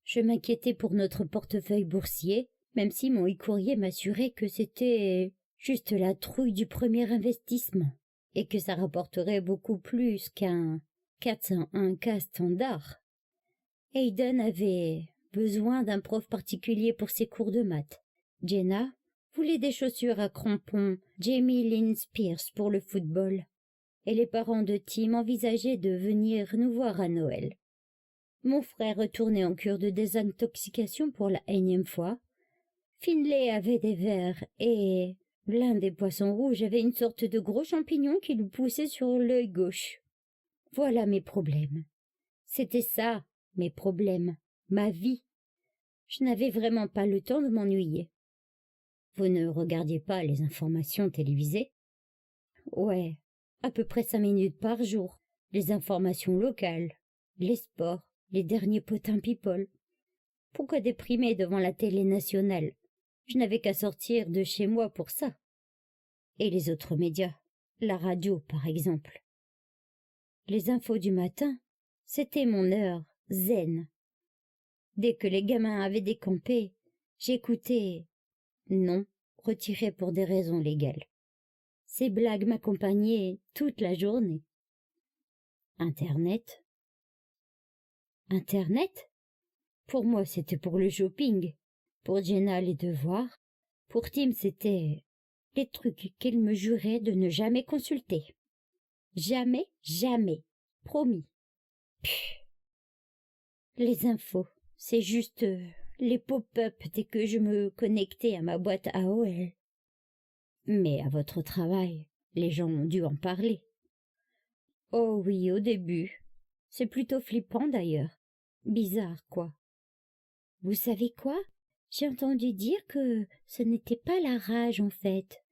Je m'inquiétais pour notre portefeuille boursier, même si mon e-courrier m'assurait que c'était juste la trouille du premier investissement et que ça rapporterait beaucoup plus qu'un 401K standard. Hayden avait besoin d'un prof particulier pour ses cours de maths. Jenna voulait des chaussures à crampons Jamie Lynn Spears pour le football. Et les parents de Tim envisageaient de venir nous voir à Noël. Mon frère retournait en cure de désintoxication pour la énième fois. Finlay avait des vers et l'un des poissons rouges avait une sorte de gros champignon qui lui poussait sur l'œil gauche. Voilà mes problèmes. C'était ça, mes problèmes, ma vie. Je n'avais vraiment pas le temps de m'ennuyer. Vous ne regardiez pas les informations télévisées? Ouais, à peu près 5 minutes par jour. Les informations locales, les sports, les derniers potins people. Pourquoi déprimer devant la télé nationale? Je n'avais qu'à sortir de chez moi pour ça. Et les autres médias, la radio par exemple. Les infos du matin, c'était mon heure zen. Dès que les gamins avaient décampé, j'écoutais. Non, retiré pour des raisons légales. Ces blagues m'accompagnaient toute la journée. Internet? Internet? Pour moi, c'était pour le shopping. Pour Jenna, les devoirs. Pour Tim, c'était les trucs qu'elle me jurait de ne jamais consulter. Jamais, jamais. Promis. Pfff. Les infos, c'est juste les pop-up dès que je me connectais à ma boîte AOL. Mais à votre travail, les gens ont dû en parler. Oh oui, au début. C'est plutôt flippant d'ailleurs. Bizarre, quoi. Vous savez quoi? J'ai entendu dire que ce n'était pas la rage, en fait.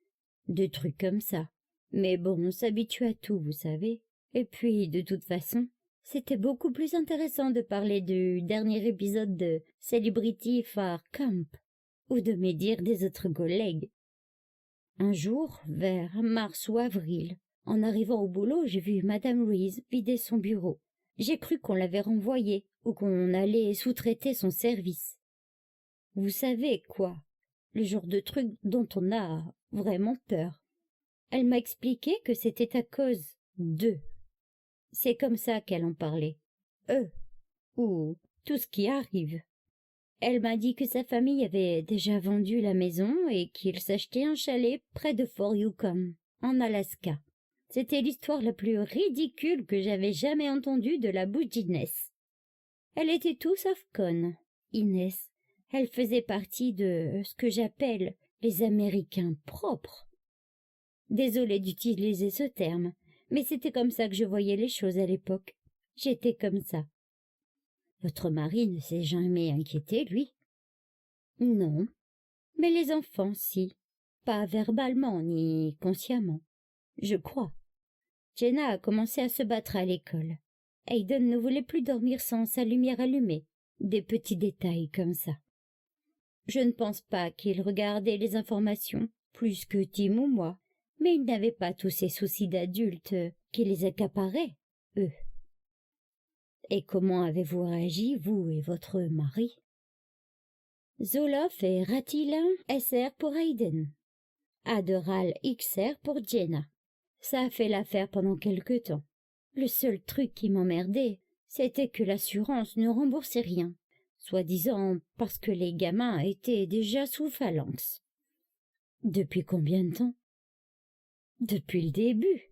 Des trucs comme ça. Mais bon, on s'habitue à tout, vous savez. Et puis, de toute façon, c'était beaucoup plus intéressant de parler du dernier épisode de Celebrity Far Camp ou de médire des autres collègues. Un jour, vers mars ou avril, en arrivant au boulot, j'ai vu Madame Reese vider son bureau. J'ai cru qu'on l'avait renvoyée ou qu'on allait sous-traiter son service. Vous savez quoi, le genre de truc dont on a vraiment peur. Elle m'a expliqué que c'était à cause d'eux. C'est comme ça qu'elle en parlait. Eux, ou tout ce qui arrive. Elle m'a dit que sa famille avait déjà vendu la maison et qu'il s'achetait un chalet près de Fort Yukon, en Alaska. C'était l'histoire la plus ridicule que j'avais jamais entendue de la bouche d'Inès. Elle était tout sauf conne, Inès. Elle faisait partie de ce que j'appelle les Américains propres. Désolée d'utiliser ce terme, mais c'était comme ça que je voyais les choses à l'époque. J'étais comme ça. Votre mari ne s'est jamais inquiété, lui? Non, mais les enfants, si. Pas verbalement ni consciemment. Je crois. Jenna a commencé à se battre à l'école. Hayden ne voulait plus dormir sans sa lumière allumée. Des petits détails comme ça. Je ne pense pas qu'il regardait les informations plus que Tim ou moi, mais il n'avait pas tous ces soucis d'adultes qui les accaparaient, eux. Et comment avez-vous réagi, vous et votre mari? Zoloff et Ratilin SR pour Hayden. Aderal XR pour Jenna. Ça a fait l'affaire pendant quelque temps. Le seul truc qui m'emmerdait, c'était que l'assurance ne remboursait rien, soi-disant parce que les gamins étaient déjà sous phalanx. Depuis combien de temps? Depuis le début.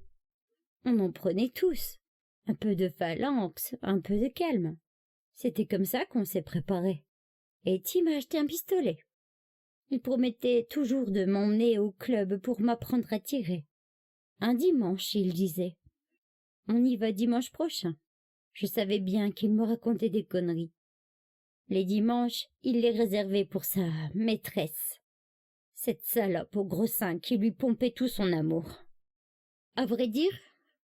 On en prenait tous. Un peu de phalanx, un peu de calme. C'était comme ça qu'on s'est préparé. Et Tim a acheté un pistolet. Il promettait toujours de m'emmener au club pour m'apprendre à tirer. Un dimanche, il disait. On y va dimanche prochain. Je savais bien qu'il me racontait des conneries. Les dimanches, il les réservait pour sa maîtresse. Cette salope au gros sein qui lui pompait tout son amour. À vrai dire,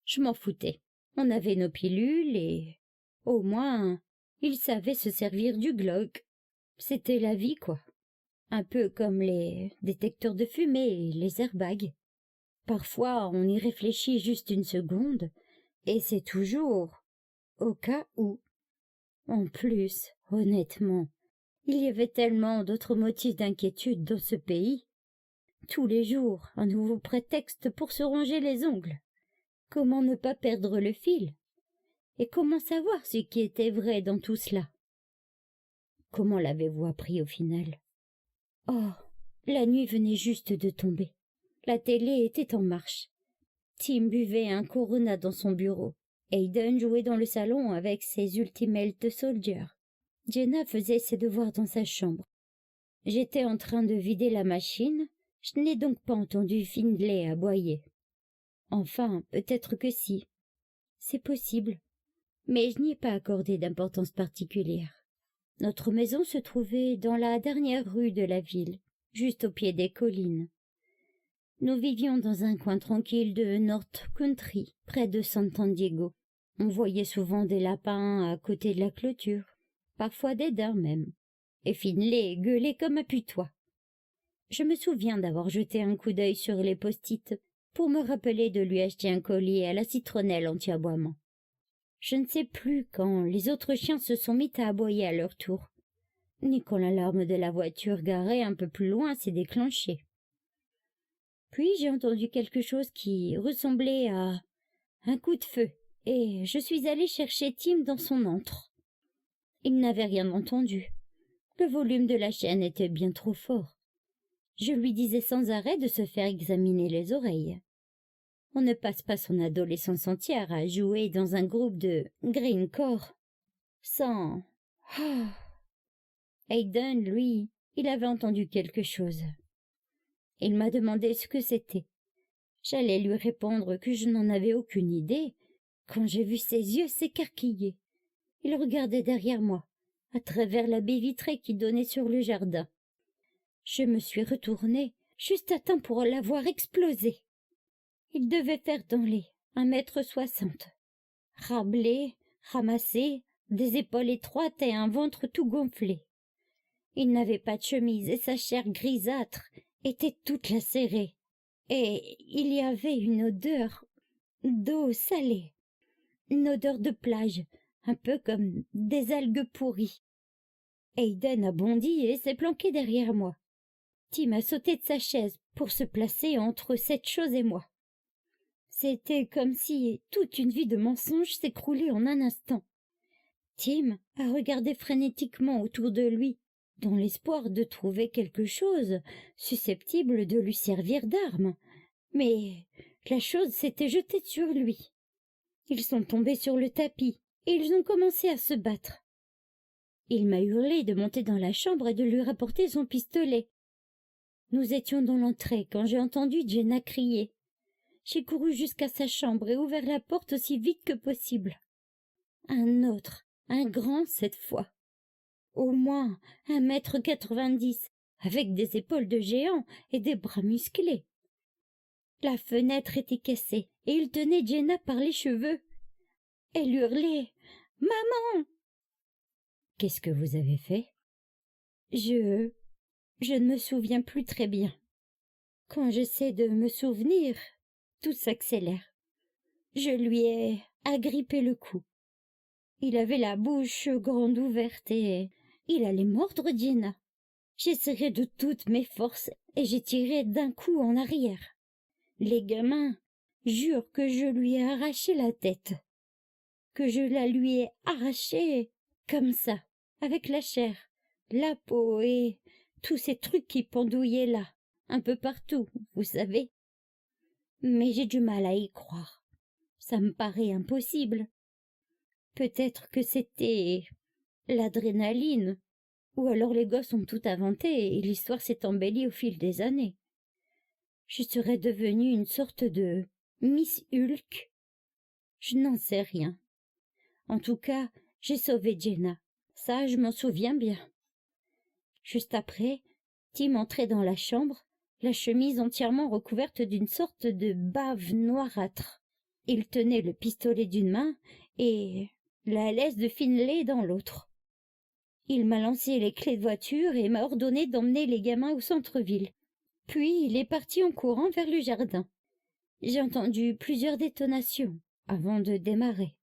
je m'en foutais. On avait nos pilules et, au moins, il savait se servir du Glock. C'était la vie, quoi. Un peu comme les détecteurs de fumée et les airbags. Parfois, on y réfléchit juste une seconde, et c'est toujours au cas où. En plus, honnêtement, il y avait tellement d'autres motifs d'inquiétude dans ce pays. Tous les jours, un nouveau prétexte pour se ronger les ongles. Comment ne pas perdre le fil? Et comment savoir ce qui était vrai dans tout cela? Comment l'avez-vous appris au final? Oh, la nuit venait juste de tomber. La télé était en marche. Tim buvait un Corona dans son bureau. Hayden jouait dans le salon avec ses Ultimate Soldier. Jenna faisait ses devoirs dans sa chambre. J'étais en train de vider la machine. Je n'ai donc pas entendu Findlay aboyer. Enfin, peut-être que si. C'est possible. Mais je n'y ai pas accordé d'importance particulière. Notre maison se trouvait dans la dernière rue de la ville, juste au pied des collines. Nous vivions dans un coin tranquille de North Country, près de San Diego. On voyait souvent des lapins à côté de la clôture, parfois des daims même, et Finlay gueulait comme un putois. Je me souviens d'avoir jeté un coup d'œil sur les post-it pour me rappeler de lui acheter un collier à la citronnelle anti-aboiement. Je ne sais plus quand les autres chiens se sont mis à aboyer à leur tour, ni quand l'alarme de la voiture garée un peu plus loin s'est déclenchée. Puis j'ai entendu quelque chose qui ressemblait à un coup de feu, et je suis allée chercher Tim dans son antre. Il n'avait rien entendu. Le volume de la chaîne était bien trop fort. Je lui disais sans arrêt de se faire examiner les oreilles. On ne passe pas son adolescence entière à jouer dans un groupe de grindcore sans... Hayden, lui, il avait entendu quelque chose. Il m'a demandé ce que c'était. J'allais lui répondre que je n'en avais aucune idée, quand j'ai vu ses yeux s'écarquiller. Il regardait derrière moi, à travers la baie vitrée qui donnait sur le jardin. Je me suis retournée, juste à temps pour l'avoir explosé. Il devait faire dans les 1,60 m. Rablé, ramassé, des épaules étroites et un ventre tout gonflé. Il n'avait pas de chemise et sa chair grisâtre était toute lacérée. Et il y avait une odeur d'eau salée, une odeur de plage, un peu comme des algues pourries. Hayden a bondi et s'est planqué derrière moi. Tim a sauté de sa chaise pour se placer entre cette chose et moi. C'était comme si toute une vie de mensonges s'écroulait en un instant. Tim a regardé frénétiquement autour de lui, dans l'espoir de trouver quelque chose susceptible de lui servir d'arme. Mais la chose s'était jetée sur lui. Ils sont tombés sur le tapis et ils ont commencé à se battre. Il m'a hurlé de monter dans la chambre et de lui rapporter son pistolet. Nous étions dans l'entrée quand j'ai entendu Jenna crier. J'ai couru jusqu'à sa chambre et ouvert la porte aussi vite que possible. Un autre, un grand cette fois. Au moins 1,90 m, avec des épaules de géant et des bras musclés. La fenêtre était cassée et il tenait Jenna par les cheveux. Elle hurlait « Maman !» Qu'est-ce que vous avez fait? Je ne me souviens plus très bien. Quand j'essaie de me souvenir, tout s'accélère. Je lui ai agrippé le cou. Il avait la bouche grande ouverte et il allait mordre Jenna. J'ai serré de toutes mes forces et j'ai tiré d'un coup en arrière. Les gamins jurent que je lui ai arraché la tête, que je la lui ai arrachée comme ça, avec la chair, la peau et tous ces trucs qui pendouillaient là, un peu partout, vous savez. Mais j'ai du mal à y croire. Ça me paraît impossible. Peut-être que c'était l'adrénaline, ou alors les gosses ont tout inventé et l'histoire s'est embellie au fil des années. Je serais devenue une sorte de Miss Hulk. Je n'en sais rien. En tout cas, j'ai sauvé Jenna. Ça, je m'en souviens bien. Juste après, Tim entrait dans la chambre, la chemise entièrement recouverte d'une sorte de bave noirâtre. Il tenait le pistolet d'une main et la laisse de Finlay dans l'autre. Il m'a lancé les clés de voiture et m'a ordonné d'emmener les gamins au centre-ville. Puis il est parti en courant vers le jardin. J'ai entendu plusieurs détonations avant de démarrer.